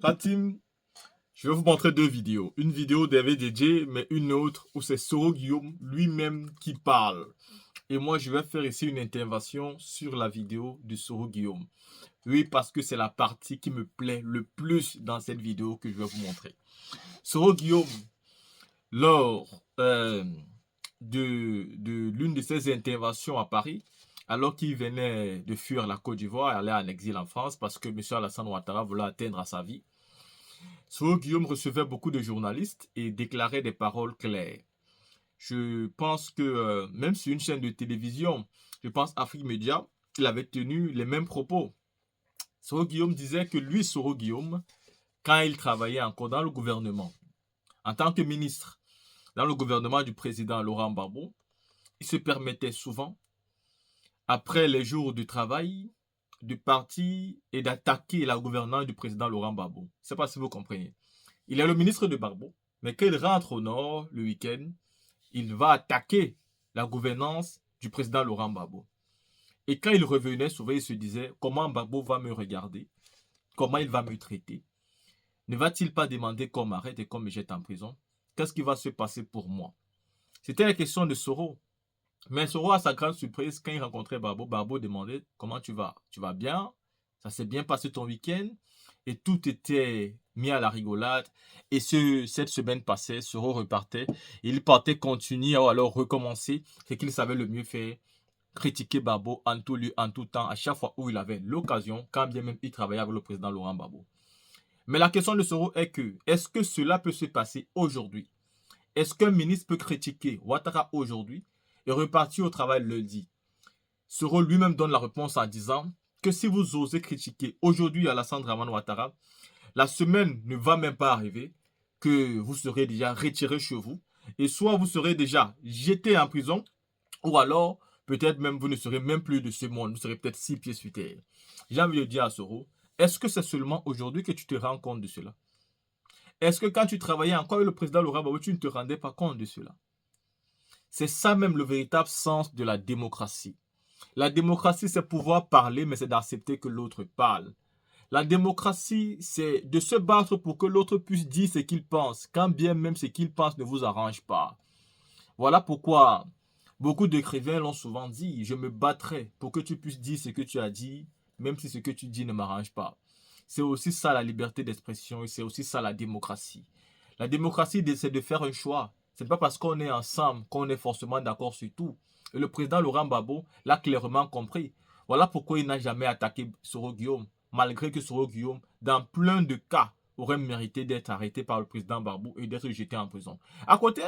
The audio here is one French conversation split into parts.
La team, je vais vous montrer deux vidéos. Une vidéo d'Hervé DJ, mais une autre où c'est Soro Guillaume lui-même qui parle. Et moi, je vais faire ici une intervention sur la vidéo de Soro Guillaume. Oui, parce que c'est la partie qui me plaît le plus dans cette vidéo que je vais vous montrer. Soro Guillaume, lors de l'une de ses interventions à Paris, alors qu'il venait de fuir la Côte d'Ivoire et aller en exil en France parce que M. Alassane Ouattara voulait atteindre à sa vie, Soro Guillaume recevait beaucoup de journalistes et déclarait des paroles claires. Je pense que même sur une chaîne de télévision, je pense Afrique Média, il avait tenu les mêmes propos. Soro Guillaume disait que lui, Soro Guillaume, quand il travaillait encore dans le gouvernement, en tant que ministre, dans le gouvernement du président Laurent Gbagbo, il se permettait souvent, après les jours de travail, de partir et d'attaquer la gouvernance du président Laurent Gbagbo. Je ne sais pas si vous comprenez. Il est le ministre de Gbagbo, mais quand il rentre au nord le week-end, il va attaquer la gouvernance du président Laurent Gbagbo. Et quand il revenait, souvent il se disait, comment Gbagbo va me regarder? Comment il va me traiter? Ne va-t-il pas demander qu'on m'arrête et qu'on me jette en prison? Qu'est-ce qui va se passer pour moi? C'était la question de Soro. Mais Soro, à sa grande surprise, quand il rencontrait Gbagbo, Gbagbo demandait comment tu vas? Tu vas bien? Ça s'est bien passé ton week-end? Et tout était mis à la rigolade. Et cette semaine passait, Soro repartait. Il partait continuer ou alors recommencer ce qu'il savait le mieux faire. Critiquer Gbagbo en tout lieu, en tout temps, à chaque fois où il avait l'occasion, quand bien même il travaillait avec le président Laurent Gbagbo. Mais la question de Soro est que, est-ce que cela peut se passer aujourd'hui? Est-ce qu'un ministre peut critiquer Ouattara aujourd'hui et repartir au travail lundi? Soro lui-même donne la réponse en disant que si vous osez critiquer aujourd'hui Alassane Dramane Ouattara, la semaine ne va même pas arriver que vous serez déjà retiré chez vous et soit vous serez déjà jeté en prison ou alors peut-être même vous ne serez même plus de ce monde, vous serez peut-être 6 pieds sur terre. J'ai envie de dire à Soro, est-ce que c'est seulement aujourd'hui que tu te rends compte de cela? Est-ce que quand tu travaillais encore avec le président Laurent Gbagbo, tu ne te rendais pas compte de cela? C'est ça même le véritable sens de la démocratie. La démocratie, c'est pouvoir parler, mais c'est d'accepter que l'autre parle. La démocratie, c'est de se battre pour que l'autre puisse dire ce qu'il pense, quand bien même ce qu'il pense ne vous arrange pas. Voilà pourquoi beaucoup d'écrivains l'ont souvent dit, je me battrai pour que tu puisses dire ce que tu as dit, même si ce que tu dis ne m'arrange pas. C'est aussi ça la liberté d'expression et c'est aussi ça la démocratie. La démocratie, c'est de faire un choix. Ce n'est pas parce qu'on est ensemble qu'on est forcément d'accord sur tout. Et le président Laurent Gbagbo l'a clairement compris. Voilà pourquoi il n'a jamais attaqué Soro Guillaume, malgré que Soro Guillaume, dans plein de cas, aurait mérité d'être arrêté par le président Gbagbo et d'être jeté en prison. À côté,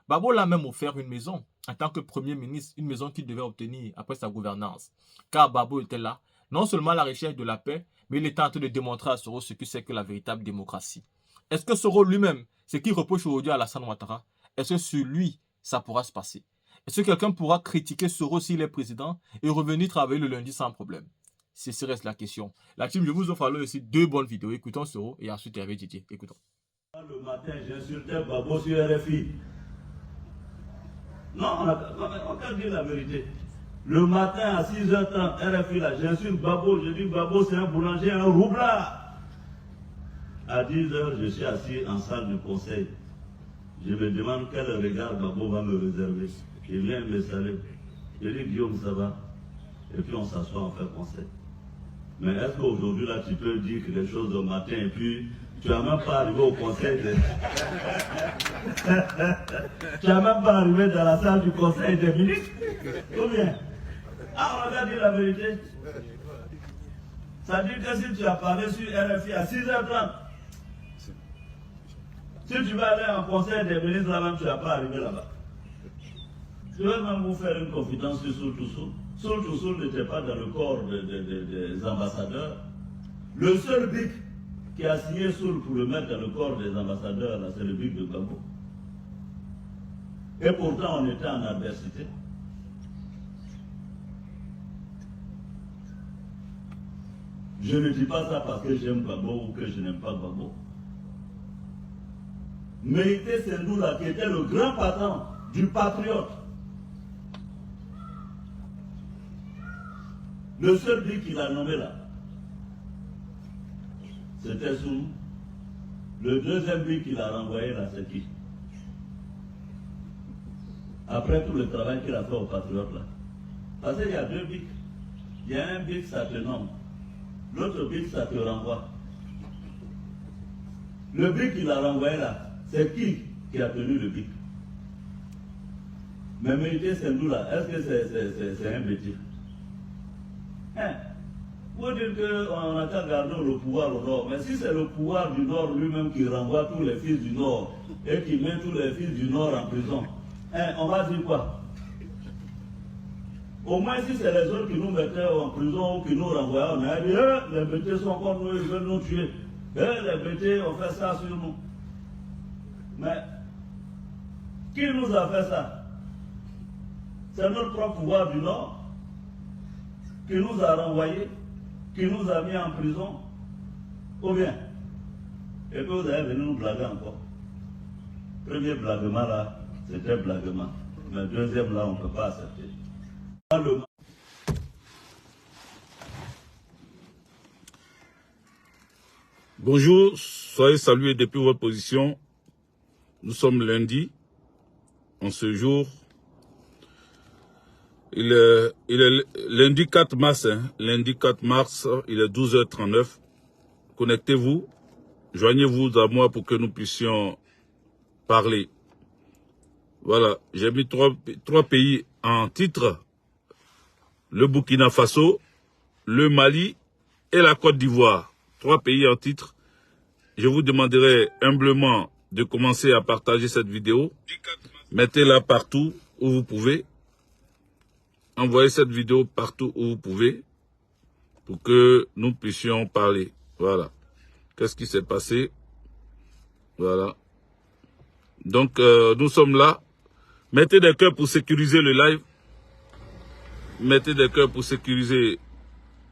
Gbagbo l'a même offert une maison en tant que premier ministre, une maison qu'il devait obtenir après sa gouvernance. Car Gbagbo était là, non seulement à la recherche de la paix, mais il était en train de démontrer à Soro ce que c'est que la véritable démocratie. Est-ce que Soro lui-même, ce qu'il reproche aujourd'hui à Alassane Ouattara, est-ce que sur lui, ça pourra se passer? Est-ce que quelqu'un pourra critiquer Soro s'il est président et revenir travailler le lundi sans problème? C'est reste la question. La team, je vous offre alors ici deux bonnes vidéos. Écoutons Soro et ensuite Hervé Didier. Écoutons. Le matin, j'insultais Gbagbo sur RFI. Non, on a dire la vérité. Le matin à 6h30, RFI, là, j'insulte Gbagbo. Je dis Gbagbo, c'est un boulanger, un roublard. À 10h, je suis assis en salle de conseil. Je me demande quel regard Gbagbo va me réserver. Il vient me saluer. Je dis Guillaume, ça va. Et puis on s'assoit, on fait conseil. Mais est-ce qu'aujourd'hui, là, tu peux dire quelque chose au matin et puis tu n'as même pas arrivé au conseil de... Tu n'as même pas arrivé dans la salle du conseil des ministres? Combien? Ah, on va dire la vérité. Ça dit que si tu as parlé sur RFI à 6h30, si tu vas aller en conseil des ministres là-même, tu n'as pas arrivé là-bas. Je vais même vous faire une confidence sur Soul to Soul. Soul to Soul n'était pas dans le corps des ambassadeurs. Le seul bic qui a signé Soul pour le mettre dans le corps des ambassadeurs, c'est le bic de Gbagbo. Et pourtant, on était en adversité. Je ne dis pas ça parce que j'aime Gbagbo ou que je n'aime pas Gbagbo. Méité Sendoula, qui était le grand patron du Patriote, le seul but qu'il a nommé là, c'était sous Le deuxième BIC qu'il a renvoyé là, c'est qui? Après tout le travail qu'il a fait aux patriotes là. Parce qu'il y a deux BIC. Il y a un BIC, ça te nomme. L'autre BIC, ça te renvoie. Le BIC qu'il a renvoyé là, c'est qui a tenu le BIC? Mais Mérité Sendou là, est-ce que c'est un métier? Hein? Vous dire qu'on a qu'à garder le pouvoir au nord, mais si c'est le pouvoir du nord lui-même qui renvoie tous les fils du nord et qui met tous les fils du nord en prison, hein, on va dire quoi? Au moins si c'est les autres qui nous mettaient en prison ou qui nous renvoyaient, on a dit les bêtés sont comme nous, ils veulent nous tuer. Les bêtés ont fait ça sur nous. Mais qui nous a fait ça? C'est notre propre pouvoir du nord qui nous a renvoyés, qui nous a mis en prison, ou bien? Et puis vous allez venir nous blaguer encore. Premier blaguement là, c'était blaguement. Mais deuxième là, on ne peut pas accepter. Bonjour, soyez salués depuis votre position. Nous sommes lundi, en ce jour. Il est lundi 4 mars, lundi 4 mars, il est 12h39. Connectez-vous, joignez-vous à moi pour que nous puissions parler. Voilà, j'ai mis trois pays en titre. Le Burkina Faso, le Mali et la Côte d'Ivoire. 3 pays en titre. Je vous demanderai humblement de commencer à partager cette vidéo. Mettez-la partout où vous pouvez. Envoyez cette vidéo partout où vous pouvez pour que nous puissions parler. Voilà. Qu'est-ce qui s'est passé? Voilà. Donc, nous sommes là. Mettez des cœurs pour sécuriser le live. Mettez des cœurs pour sécuriser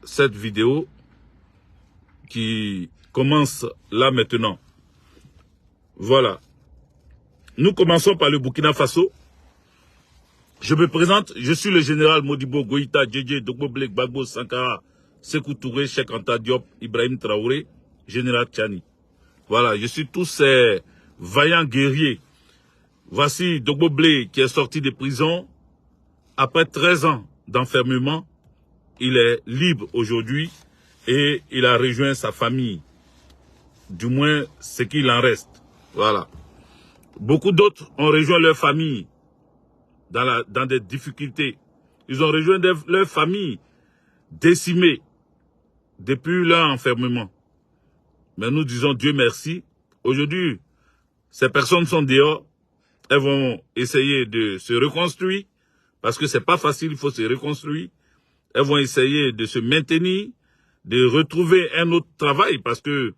cette vidéo qui commence là maintenant. Voilà. Nous commençons par le Burkina Faso. Je me présente, je suis le général Modibo Goïta, Djedje, Dogbo Blek, Bagbo, Sankara, Sékou Touré, Cheikh Anta Diop, Ibrahim Traoré, général Tchani. Voilà, je suis tous ces vaillants guerriers. Voici Dogbo Blek qui est sorti de prison après 13 ans d'enfermement. Il est libre aujourd'hui et il a rejoint sa famille. Du moins, ce qu'il en reste. Voilà. Beaucoup d'autres ont rejoint leur famille dans des difficultés. Ils ont rejoint leur famille décimée depuis leur enfermement. Mais nous disons Dieu merci. Aujourd'hui, ces personnes sont dehors. Elles vont essayer de se reconstruire parce que c'est pas facile, il faut se reconstruire. Elles vont essayer de se maintenir, de retrouver un autre travail parce que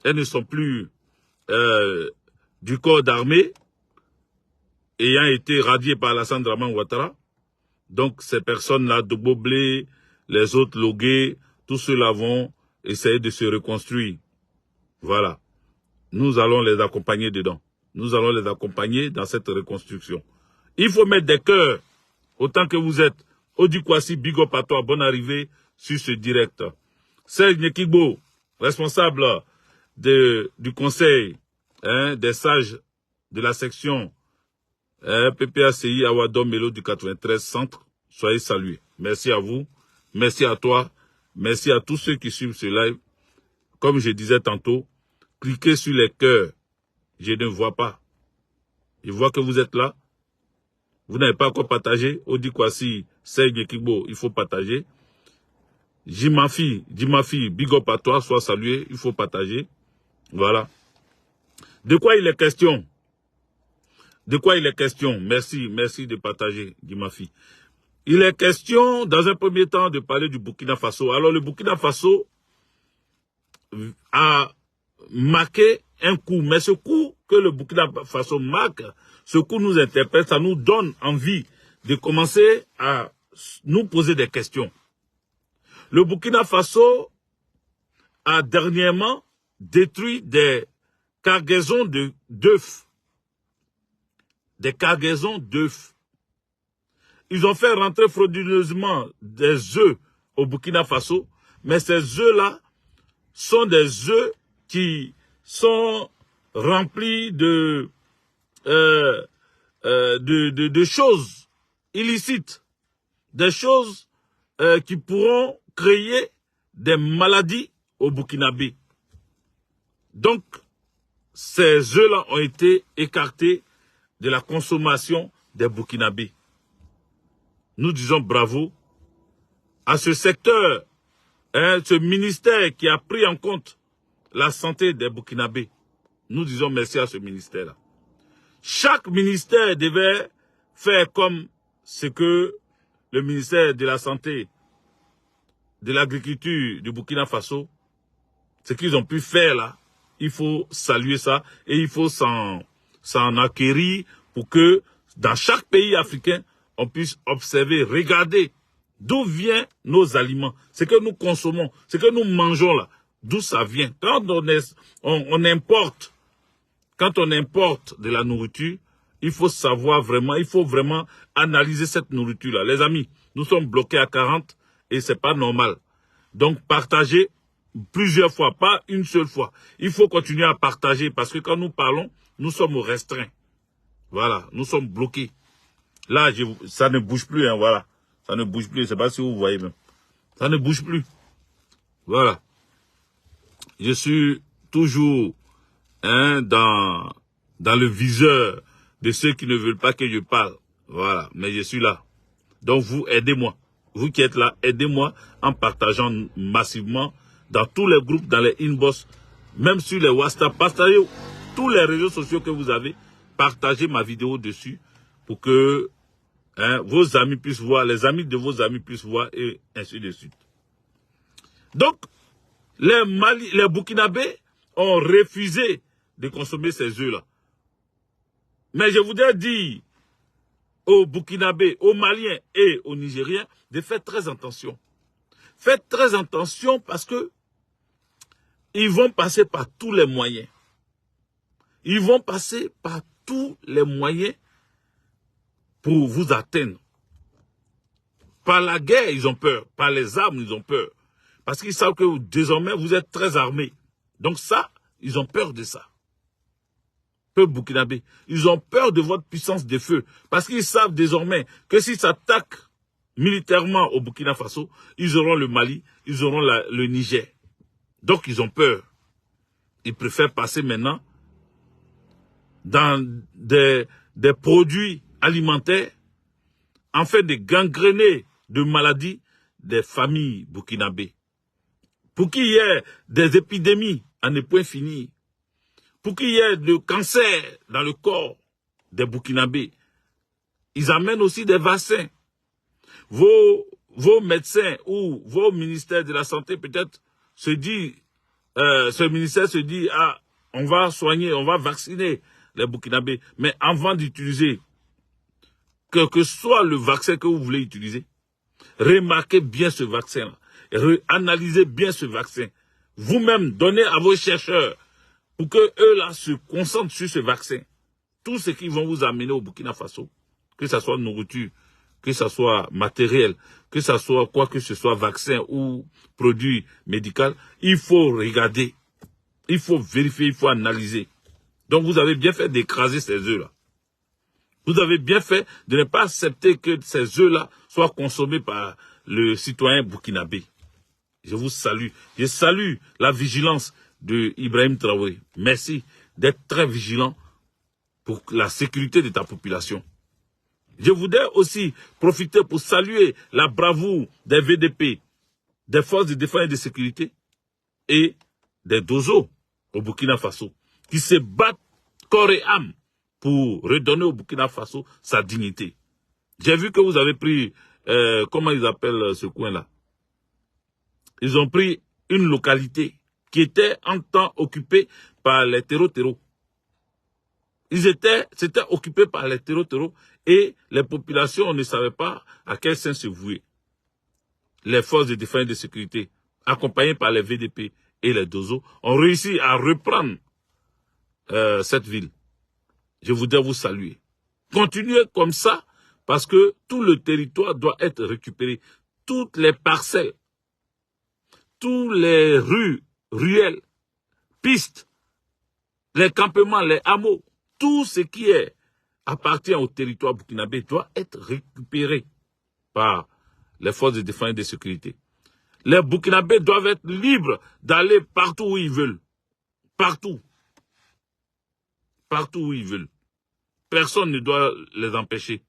elles ne sont plus du corps d'armée ayant été radiées par Alassane Dramane Ouattara. Donc ces personnes-là, de Boblé, les autres Logué, tous ceux-là vont essayer de se reconstruire. Voilà. Nous allons les accompagner dedans. Nous allons les accompagner dans cette reconstruction. Il faut mettre des cœurs autant que vous êtes. Odi Kwasi, big up à toi, bonne arrivée sur ce direct. Serge Nekigbo, responsable du conseil des sages de la section PPACI Awadom Melo du 93 Centre, soyez salués. Merci à vous, merci à toi, merci à tous ceux qui suivent ce live. Comme je disais tantôt, cliquez sur les cœurs. Je ne vois pas. Je vois que vous êtes là. Vous n'avez pas encore partagé. Odi Kwasi, Serge Kibo, il faut partager. Jimafi, big up à toi, sois salué, il faut partager. Voilà. De quoi il est question? De quoi il est question? Merci de partager, Jimafi. Il est question, dans un premier temps, de parler du Burkina Faso. Alors, le Burkina Faso a marqué un coup. Mais ce coup que le Burkina Faso marque, ce coup nous interpelle, ça nous donne envie de commencer à nous poser des questions. Le Burkina Faso a dernièrement détruit des cargaisons d'œufs. Des cargaisons d'œufs. Ils ont fait rentrer frauduleusement des œufs au Burkina Faso, mais ces œufs-là sont des œufs qui sont rempli de choses illicites, des choses qui pourront créer des maladies au Burkinabé. Donc, ces œufs-là ont été écartés de la consommation des Burkinabés. Nous disons bravo à ce secteur, ce ministère qui a pris en compte la santé des Burkinabés. Nous disons merci à ce ministère-là. Chaque ministère devait faire comme ce que le ministère de la Santé, de l'Agriculture du Burkina Faso, ce qu'ils ont pu faire là, il faut saluer ça et il faut s'en acquérir pour que dans chaque pays africain, on puisse observer, regarder d'où viennent nos aliments, ce que nous consommons, ce que nous mangeons là, d'où ça vient. Quand on importe, quand on importe de la nourriture, il faut savoir vraiment, il faut vraiment analyser cette nourriture-là. Les amis, nous sommes bloqués à 40 et c'est pas normal. Donc, partagez plusieurs fois, pas une seule fois. Il faut continuer à partager parce que quand nous parlons, nous sommes restreints. Voilà, nous sommes bloqués. Là, ça ne bouge plus, hein, voilà. Ça ne bouge plus, je ne sais pas si vous voyez même. Ça ne bouge plus. Voilà. Je suis toujours dans le viseur de ceux qui ne veulent pas que je parle. Voilà, mais je suis là. Donc vous, aidez-moi. Vous qui êtes là, aidez-moi en partageant massivement dans tous les groupes, dans les inbox, même sur les WhatsApp. Partagez tous les réseaux sociaux que vous avez. Partagez ma vidéo dessus pour que vos amis puissent voir, les amis de vos amis puissent voir et ainsi de suite. Donc, les Burkinabés ont refusé de consommer ces œufs-là. Mais je voudrais dire aux Burkinabés, aux Maliens et aux Nigériens de faire très attention. Faites très attention parce que ils vont passer par tous les moyens. Ils vont passer par tous les moyens pour vous atteindre. Par la guerre, ils ont peur. Par les armes, ils ont peur. Parce qu'ils savent que désormais, vous êtes très armés. Donc ça, ils ont peur de ça. Peuple burkinabé, ils ont peur de votre puissance de feu. Parce qu'ils savent désormais que s'ils s'attaquent militairement au Burkina Faso, ils auront le Mali, ils auront le Niger. Donc ils ont peur. Ils préfèrent passer maintenant dans des produits alimentaires afin de gangréner de maladies des familles burkinabées. Pour qu'il y ait des épidémies à ne point finir, pour qu'il y ait de cancer dans le corps des Burkinabés, ils amènent aussi des vaccins. Vos médecins ou vos ministères de la Santé peut-être se disent, ce ministère se dit, ah, on va soigner, on va vacciner les Burkinabés. Mais avant d'utiliser, quel que soit le vaccin que vous voulez utiliser, remarquez bien ce vaccin-là. Analysez bien ce vaccin. Vous-même, donnez à vos chercheurs pour que eux-là se concentrent sur ce vaccin. Tout ce qu'ils vont vous amener au Burkina Faso, que ce soit nourriture, que ce soit matériel, que ce soit quoi que ce soit, vaccin ou produit médical, il faut regarder, il faut vérifier, il faut analyser. Donc vous avez bien fait d'écraser ces œufs-là. Vous avez bien fait de ne pas accepter que ces œufs-là soient consommés par le citoyen burkinabé. Je vous salue. Je salue la vigilance de Ibrahim Traoré. Merci d'être très vigilant pour la sécurité de ta population. Je voudrais aussi profiter pour saluer la bravoure des VDP, des forces de défense et de sécurité et des Dozo au Burkina Faso, qui se battent corps et âme pour redonner au Burkina Faso sa dignité. J'ai vu que vous avez pris, comment ils appellent ce coin-là? Ils ont pris une localité qui était en temps occupée par les terreaux. C'était occupé par les terreaux et les populations ne savaient pas à quel sens se vouer. Les forces de défense et de sécurité, accompagnées par les VDP et les Dozo, ont réussi à reprendre cette ville. Je voudrais vous saluer. Continuez comme ça parce que tout le territoire doit être récupéré. Toutes les parcelles, tous les ruelles, pistes les campements, les hameaux, tout ce qui appartient au territoire burkinabé doit être récupéré par les forces de défense et de sécurité. Les Burkinabés doivent être libres d'aller partout où ils veulent. Partout. Partout où ils veulent. Personne ne doit les empêcher.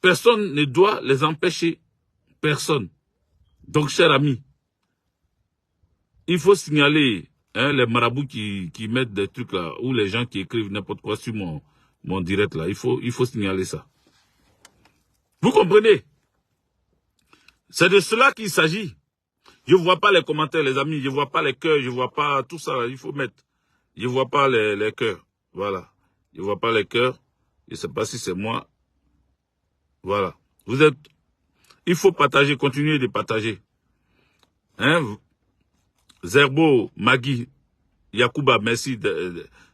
Personne ne doit les empêcher. Personne. Donc, chers amis, il faut signaler les marabouts qui mettent des trucs là, ou les gens qui écrivent n'importe quoi sur mon direct là. Il faut signaler ça. Vous comprenez? C'est de cela qu'il s'agit. Je ne vois pas les commentaires, les amis. Je ne vois pas les cœurs. Je ne vois pas tout ça. Il faut mettre. Je ne vois pas les cœurs. Voilà. Je ne vois pas les cœurs. Je ne sais pas si c'est moi. Voilà. Vous êtes... Il faut partager. Continuer de partager. Hein? Zerbo, Magui, Yakuba, merci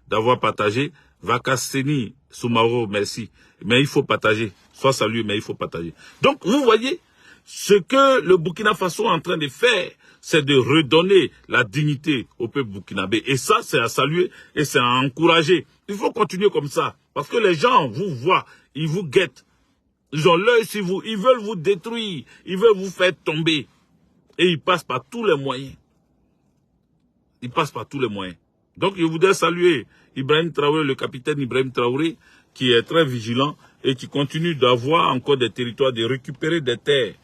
d'avoir partagé. Vakasseni, Soumaro, merci. Mais il faut partager. Soit salué, mais il faut partager. Donc, vous voyez... Ce que le Burkina Faso est en train de faire, c'est de redonner la dignité au peuple burkinabé. Et ça, c'est à saluer et c'est à encourager. Il faut continuer comme ça. Parce que les gens vous voient, ils vous guettent. Ils ont l'œil sur vous. Ils veulent vous détruire. Ils veulent vous faire tomber. Et ils passent par tous les moyens. Ils passent par tous les moyens. Donc, je voudrais saluer Ibrahim Traoré, le capitaine Ibrahim Traoré, qui est très vigilant et qui continue d'avoir encore des territoires, de récupérer des terres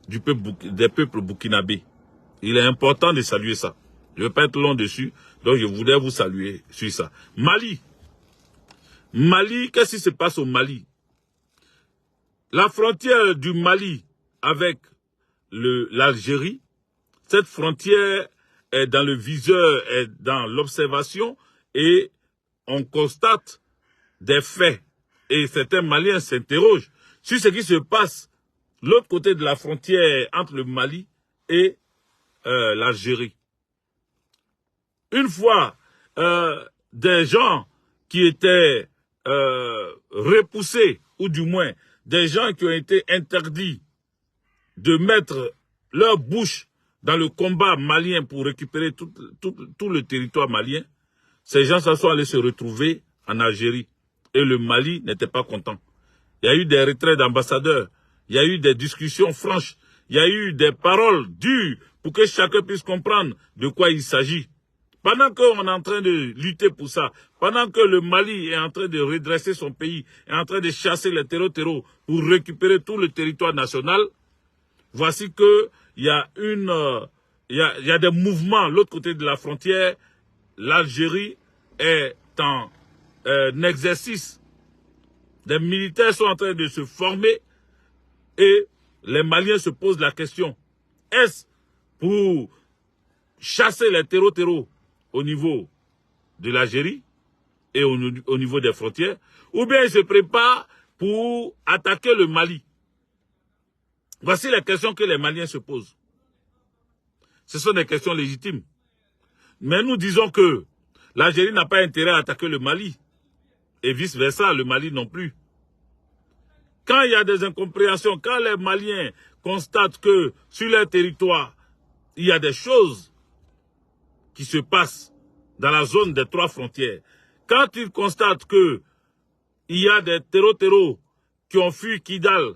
des peuples burkinabés. Il est important de saluer ça. Je ne vais pas être long dessus, donc je voudrais vous saluer sur ça. Mali. Mali, qu'est-ce qui se passe au Mali? La frontière du Mali avec l'Algérie, cette frontière est dans le viseur, est dans l'observation et on constate des faits. Et certains Maliens s'interrogent sur ce qui se passe l'autre côté de la frontière entre le Mali et l'Algérie. Une fois, des gens qui étaient repoussés, ou du moins des gens qui ont été interdits de mettre leur bouche dans le combat malien pour récupérer tout le territoire malien, ces gens sont allés se retrouver en Algérie. Et le Mali n'était pas content. Il y a eu des retraits d'ambassadeurs. Il y a eu des discussions franches. Il y a eu des paroles dures pour que chacun puisse comprendre de quoi il s'agit. Pendant qu'on est en train de lutter pour ça, pendant que le Mali est en train de redresser son pays, est en train de chasser les terreaux pour récupérer tout le territoire national, voici que il y a des mouvements de l'autre côté de la frontière. L'Algérie est en exercice. Les militaires sont en train de se former. Et les Maliens se posent la question, est-ce pour chasser les terreaux au niveau de l'Algérie et au niveau des frontières, ou bien ils se préparent pour attaquer le Mali? Voici les questions que les Maliens se posent. Ce sont des questions légitimes. Mais nous disons que l'Algérie n'a pas intérêt à attaquer le Mali, et vice-versa, le Mali non plus. Quand il y a des incompréhensions, quand les Maliens constatent que sur leur territoire, il y a des choses qui se passent dans la zone des trois frontières, quand ils constatent que il y a des terreaux qui ont fui Kidal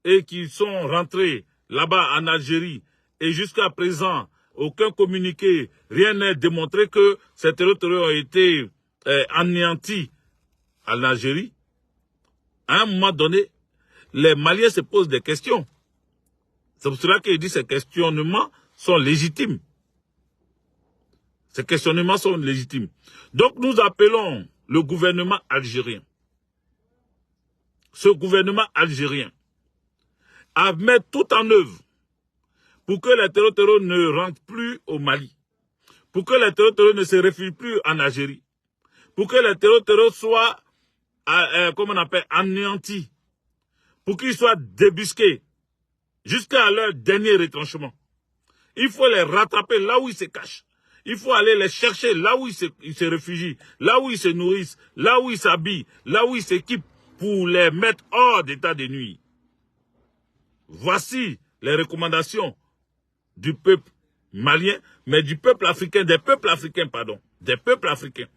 et qui sont rentrés là-bas en Algérie, et jusqu'à présent, aucun communiqué, rien n'est démontré que ces terreaux ont été anéantis en Algérie, à un moment donné, les Maliens se posent des questions. C'est pour cela qu'il dit que ces questionnements sont légitimes. Ces questionnements sont légitimes. Donc nous appelons le gouvernement algérien, ce gouvernement algérien, à mettre tout en œuvre pour que les terreaux ne rentrent plus au Mali, pour que les terreaux ne se réfugient plus en Algérie, pour que les terreaux soient, comme on appelle, anéantis, pour qu'ils soient débusqués jusqu'à leur dernier retranchement. Il faut les rattraper là où ils se cachent. Il faut aller les chercher là où ils se réfugient, là où ils se nourrissent, là où ils s'habillent, là où ils s'équipent pour les mettre hors d'état de nuit. Voici les recommandations du peuple maliens, mais du peuple africain, des peuples africains, pardon, des peuples africains.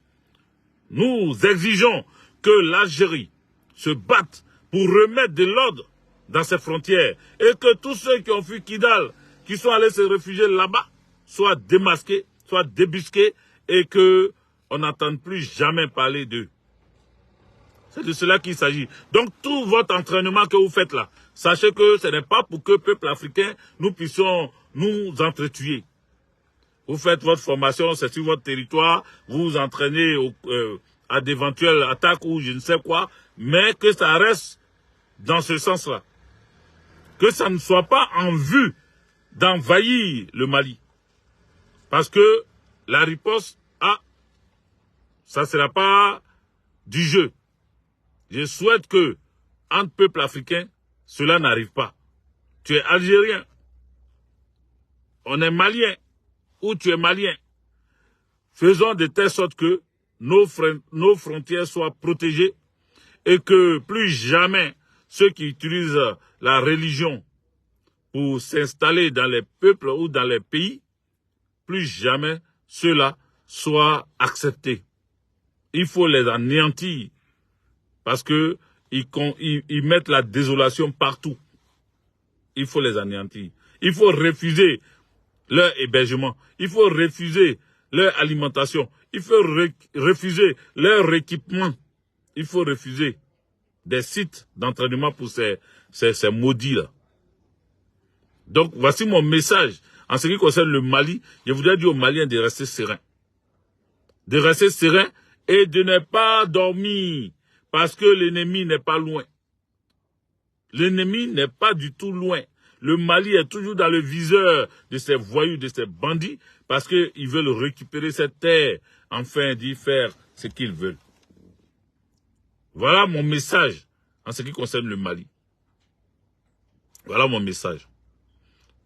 Nous exigeons que l'Algérie se batte pour remettre de l'ordre dans ses frontières et que tous ceux qui ont fui Kidal, qui sont allés se réfugier là-bas, soient démasqués, soient débusqués et qu'on n'entende plus jamais parler d'eux. C'est de cela qu'il s'agit. Donc tout votre entraînement que vous faites là, sachez que ce n'est pas pour que peuple africain, nous puissions nous entretuer. Vous faites votre formation, c'est sur votre territoire, vous vous entraînez à d'éventuelles attaques ou je ne sais quoi, mais que ça reste dans ce sens-là. Que ça ne soit pas en vue d'envahir le Mali. Parce que la riposte, ça ne sera pas du jeu. Je souhaite que, entre peuples africains, cela n'arrive pas. Tu es algérien, on est malien, ou tu es malien. Faisons de telle sorte que nos frontières soient protégées et que plus jamais ceux qui utilisent la religion pour s'installer dans les peuples ou dans les pays, plus jamais ceux-là soient acceptés. Il faut les anéantir parce que ils mettent la désolation partout. Il faut les anéantir. Il faut refuser leur hébergement. Il faut refuser leur alimentation. Il faut refuser leur équipement. Il faut refuser des sites d'entraînement pour ces maudits-là. Donc, voici mon message. En ce qui concerne le Mali, je voudrais dire aux Maliens de rester sereins. De rester sereins et de ne pas dormir parce que l'ennemi n'est pas loin. L'ennemi n'est pas du tout loin. Le Mali est toujours dans le viseur de ces voyous, de ces bandits, parce qu'ils veulent récupérer cette terre, afin d'y faire ce qu'ils veulent. Voilà mon message en ce qui concerne le Mali. Voilà mon message.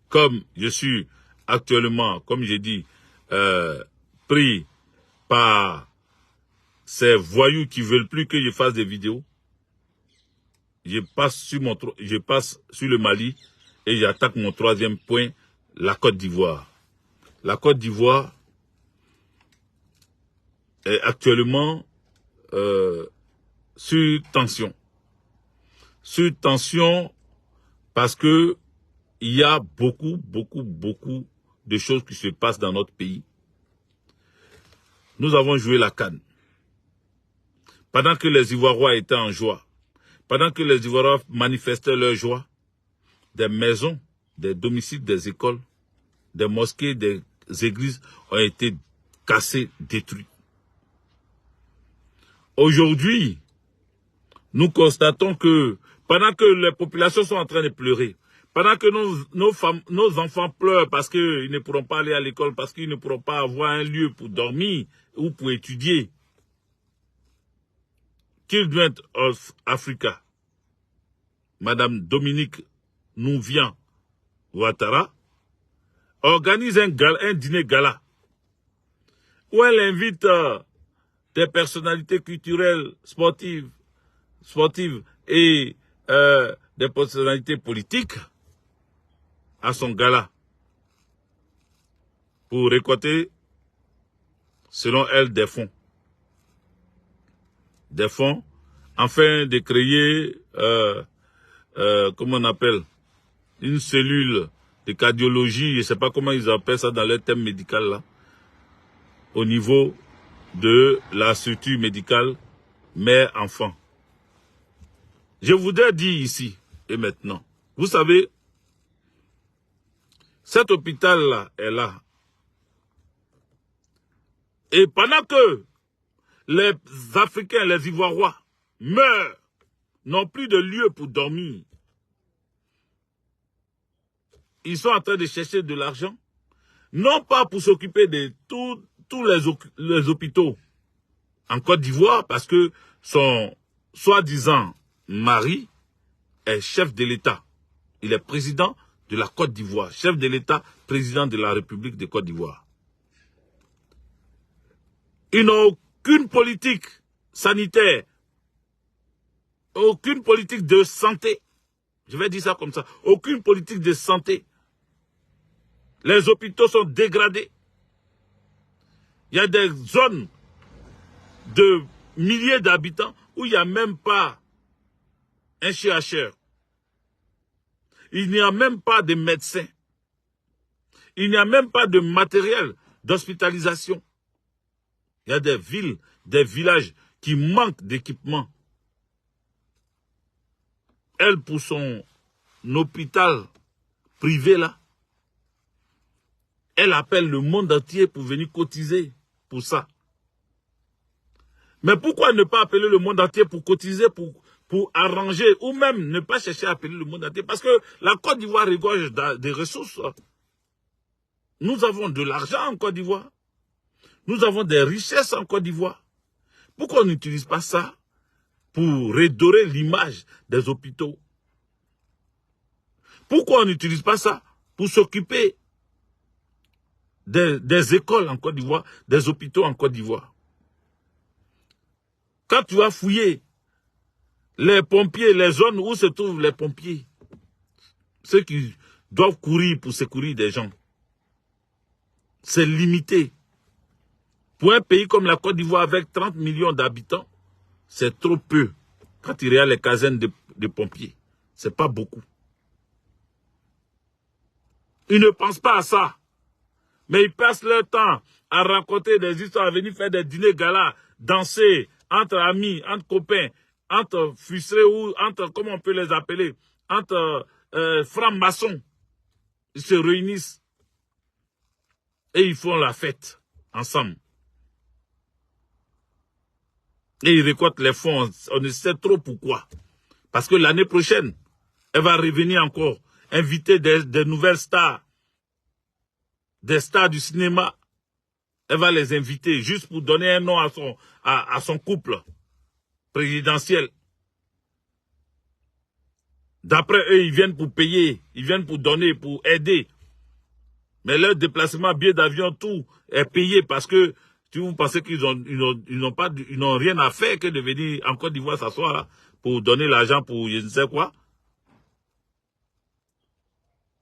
Comme je suis actuellement, comme j'ai dit, pris par ces voyous qui veulent plus que je fasse des vidéos, je passe sur le Mali et j'attaque mon troisième point, la Côte d'Ivoire. La Côte d'Ivoire est actuellement sur tension. Sur tension parce que il y a beaucoup de choses qui se passent dans notre pays. Nous avons joué la CAN. Pendant que les Ivoiriens étaient en joie, pendant que les Ivoiriens manifestaient leur joie, des maisons, des domiciles, des écoles, des mosquées, des églises ont été cassées, détruites. Aujourd'hui, nous constatons que pendant que les populations sont en train de pleurer, pendant que nos enfants pleurent parce qu'ils ne pourront pas aller à l'école, parce qu'ils ne pourront pas avoir un lieu pour dormir ou pour étudier, Children of Africa, Madame Dominique Nouvian-Ouattara, organise un dîner gala où elle invite des personnalités culturelles, sportives et des personnalités politiques à son gala pour récolter, selon elle, des fonds. Des fonds afin de créer, comment on appelle, une cellule de cardiologie, je ne sais pas comment ils appellent ça dans leur thème médical là, au niveau de la structure médicale mère-enfant. Je voudrais dire ici et maintenant, vous savez, cet hôpital-là est là. Et pendant que les Africains, les Ivoiriens meurent, n'ont plus de lieu pour dormir, ils sont en train de chercher de l'argent, non pas pour s'occuper de tous les hôpitaux en Côte d'Ivoire, parce que son soi-disant mari est chef de l'État. Il est président de la Côte d'Ivoire, chef de l'État, président de la République de Côte d'Ivoire. Ils n'ont aucune politique sanitaire, aucune politique de santé. Je vais dire ça comme ça. Aucune politique de santé. Les hôpitaux sont dégradés. Il y a des zones de milliers d'habitants où il n'y a même pas un chercheur. Il n'y a même pas de médecins. Il n'y a même pas de matériel d'hospitalisation. Il y a des villes, des villages qui manquent d'équipement. Elle, pour son hôpital privé là, elle appelle le monde entier pour venir cotiser pour ça. Mais pourquoi ne pas appeler le monde entier pour cotiser, pour arranger, ou même ne pas chercher à appeler le monde entier? Parce que la Côte d'Ivoire regorge des ressources. Nous avons de l'argent en Côte d'Ivoire. Nous avons des richesses en Côte d'Ivoire. Pourquoi on n'utilise pas ça pour redorer l'image des hôpitaux? Pourquoi on n'utilise pas ça pour s'occuper des écoles en Côte d'Ivoire, des hôpitaux en Côte d'Ivoire? Quand tu vas fouiller les pompiers, les zones où se trouvent les pompiers, ceux qui doivent courir pour secourir des gens, c'est limité. Pour un pays comme la Côte d'Ivoire avec 30 millions d'habitants, c'est trop peu. Quand il y a les casernes de pompiers, c'est pas beaucoup. Ils ne pensent pas à ça. Mais ils passent leur temps à raconter des histoires, à venir faire des dîners galas, danser entre amis, entre copains, entre frustrés ou entre, comment on peut les appeler, entre francs-maçons. Ils se réunissent et ils font la fête ensemble. Et ils récoltent les fonds, on ne sait trop pourquoi. Parce que l'année prochaine, elle va revenir encore, inviter des nouvelles stars, des stars du cinéma. Elle va les inviter juste pour donner un nom à son couple présidentiel. D'après eux, ils viennent pour payer, ils viennent pour donner, pour aider. Mais leur déplacement, billet d'avion, tout est payé parce que si vous pensez qu'ils n'ont rien à faire que de venir en Côte d'Ivoire s'asseoir là pour donner l'argent pour je ne sais quoi.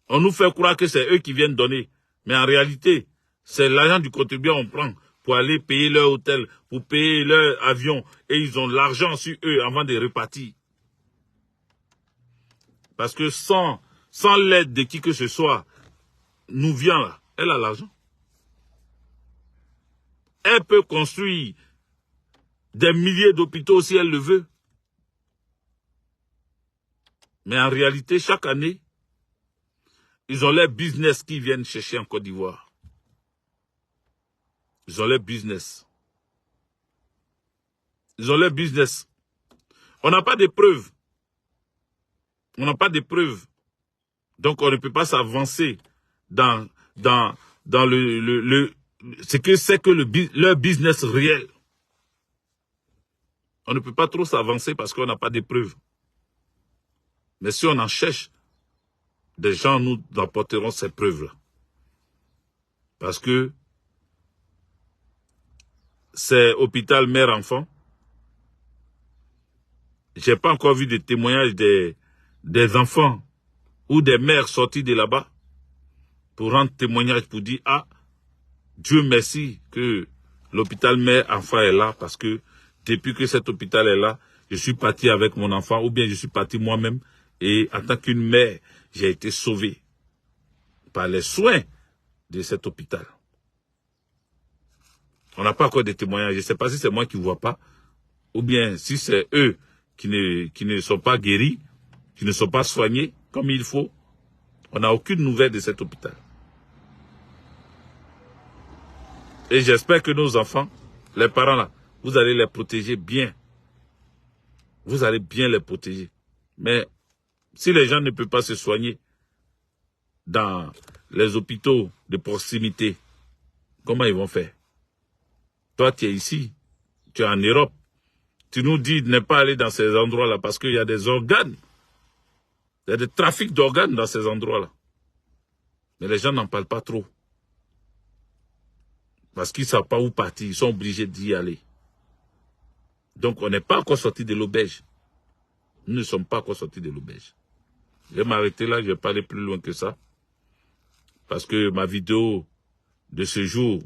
On nous fait croire que c'est eux qui viennent donner. Mais en réalité, c'est l'argent du contribuable qu'on prend pour aller payer leur hôtel, pour payer leur avion. Et ils ont l'argent sur eux avant de repartir. Parce que sans l'aide de qui que ce soit, nous vient là, elle a l'argent. Elle peut construire des milliers d'hôpitaux si elle le veut. Mais en réalité, chaque année, ils ont leur business qu'ils viennent chercher en Côte d'Ivoire. Ils ont leur business. Ils ont leur business. On n'a pas de preuves. On n'a pas de preuves. Donc on ne peut pas s'avancer dans ce que c'est que leur business réel. On ne peut pas trop s'avancer parce qu'on n'a pas de preuves. Mais si on en cherche, des gens nous apporteront ces preuves-là. Parce que c'est hôpital mère-enfant. J'ai pas encore vu de témoignages des enfants ou des mères sorties de là-bas pour rendre témoignage, pour dire, ah, Dieu merci que l'hôpital mère-enfant est là parce que depuis que cet hôpital est là, je suis parti avec mon enfant ou bien je suis parti moi-même et en tant qu'une mère, j'ai été sauvé par les soins de cet hôpital. On n'a pas encore de témoignages. Je ne sais pas si c'est moi qui ne vois pas ou bien si c'est eux qui ne sont pas guéris, qui ne sont pas soignés comme il faut. On n'a aucune nouvelle de cet hôpital. Et j'espère que nos enfants, les parents là, vous allez les protéger bien. Vous allez bien les protéger. Mais si les gens ne peuvent pas se soigner dans les hôpitaux de proximité, comment ils vont faire? Toi, tu es ici, tu es en Europe. Tu nous dis de ne pas aller dans ces endroits-là parce qu'il y a des organes. Il y a des trafics d'organes dans ces endroits-là. Mais les gens n'en parlent pas trop. Parce qu'ils ne savent pas où partir. Ils sont obligés d'y aller. Donc, on n'est pas encore sorti de l'auberge. Nous ne sommes pas encore sortis de l'auberge. Je vais m'arrêter là. Je ne vais pas aller plus loin que ça. parce que ma vidéo de ce jour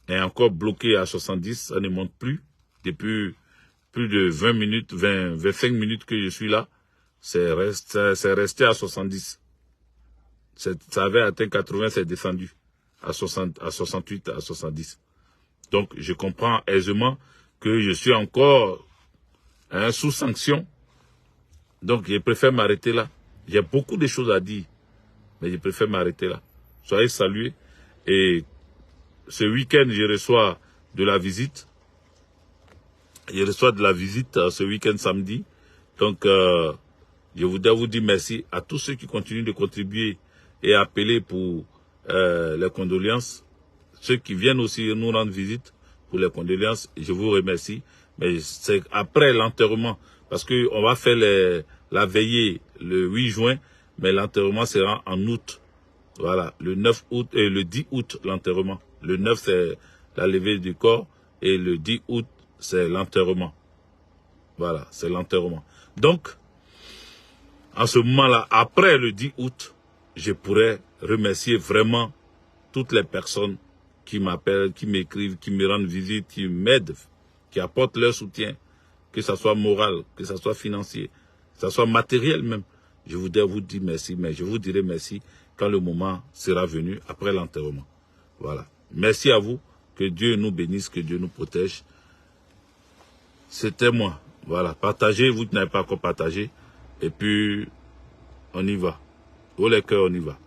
est encore bloquée à 70, ça ne monte plus. Depuis plus de 20 minutes, 25 minutes que je suis là, c'est resté à 70. Ça avait atteint 80, c'est descendu à 68, à 70. Donc, je comprends aisément que je suis encore sous sanction. Donc, je préfère m'arrêter là. J'ai beaucoup de choses à dire, mais je préfère m'arrêter là. Soyez salués. Et ce week-end, je reçois de la visite. Je reçois de la visite ce week-end samedi. Donc, je voudrais vous dire merci à tous ceux qui continuent de contribuer et appeler pour les condoléances. Ceux qui viennent aussi nous rendre visite pour les condoléances, je vous remercie. Mais c'est après l'enterrement, parce qu'on va faire la veillée le 8 juin, mais l'enterrement sera en août. Voilà, le 9 août et le 10 août, l'enterrement. Le 9, c'est la levée du corps et le 10 août, c'est l'enterrement. Voilà, c'est l'enterrement. Donc, en ce moment-là, après le 10 août, je pourrais remercier vraiment toutes les personnes qui m'appellent, qui m'écrivent, qui me rendent visite, qui m'aident, qui apportent leur soutien, que ce soit moral, que ce soit financier, que ce soit matériel même. Je voudrais vous dire merci, mais je vous dirai merci quand le moment sera venu après l'enterrement. Voilà. Merci à vous. Que Dieu nous bénisse, que Dieu nous protège. C'était moi. Voilà. Partagez, vous qui n'avez pas encore partagé. Et puis, on y va. Haut les cœurs, on y va.